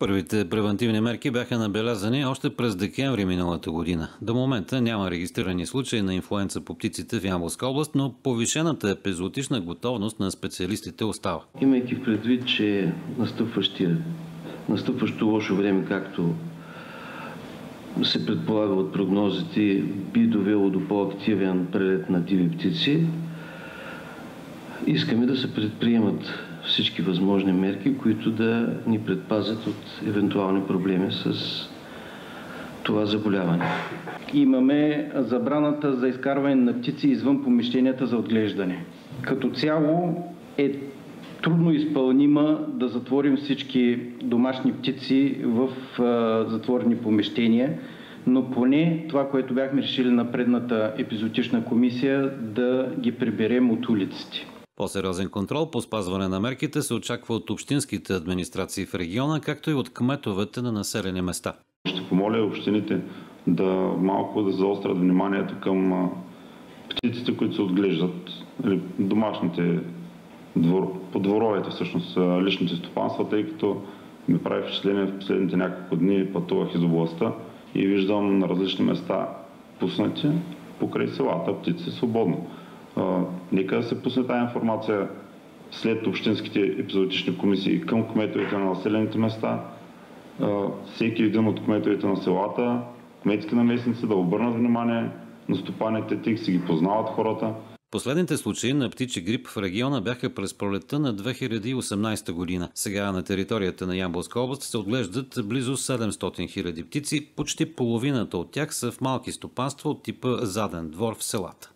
Първите превантивни мерки бяха набелязани още през декември миналата година. До момента няма регистрирани случаи на инфлуенца по птиците в Ямболска област, но повишената епизоотична готовност на специалистите остава. Имайки предвид, че настъпващо лошо време, както се предполага от прогнозите, би довело до по-активен прелет на диви птици, искаме да се предприемат всички възможни мерки, които да ни предпазят от евентуални проблеми с това заболяване. Имаме забраната за изкарване на птици извън помещенията за отглеждане. Като цяло е трудно изпълнима да затворим всички домашни птици в затворени помещения, но поне това, което бяхме решили на предната епизоотична комисия, да ги приберем от улиците. По-сериозен контрол по спазване на мерките се очаква от общинските администрации в региона, както и от кметовете на населени места. Ще помоля общините малко да заострят вниманието към птиците, които се отглеждат, домашните, по дворовете всъщност, личните стопанства, тъй като ми прави впечатление в последните няколко дни пътувах из областта и виждам на различни места пуснати покрай селата птици свободно. Нека да се пусне тази информация след общинските епизоотични комисии към кметовете на населените места. Всеки един от кметовете на селата, кметски наместници да обърнат внимание на стопаните, тъй си ги познават хората. Последните случаи на птичи грип в региона бяха през пролетта на 2018 година. Сега на територията на Ямболска област се отглеждат близо 700 000 птици, почти половината от тях са в малки стопанства от типа заден двор в селата.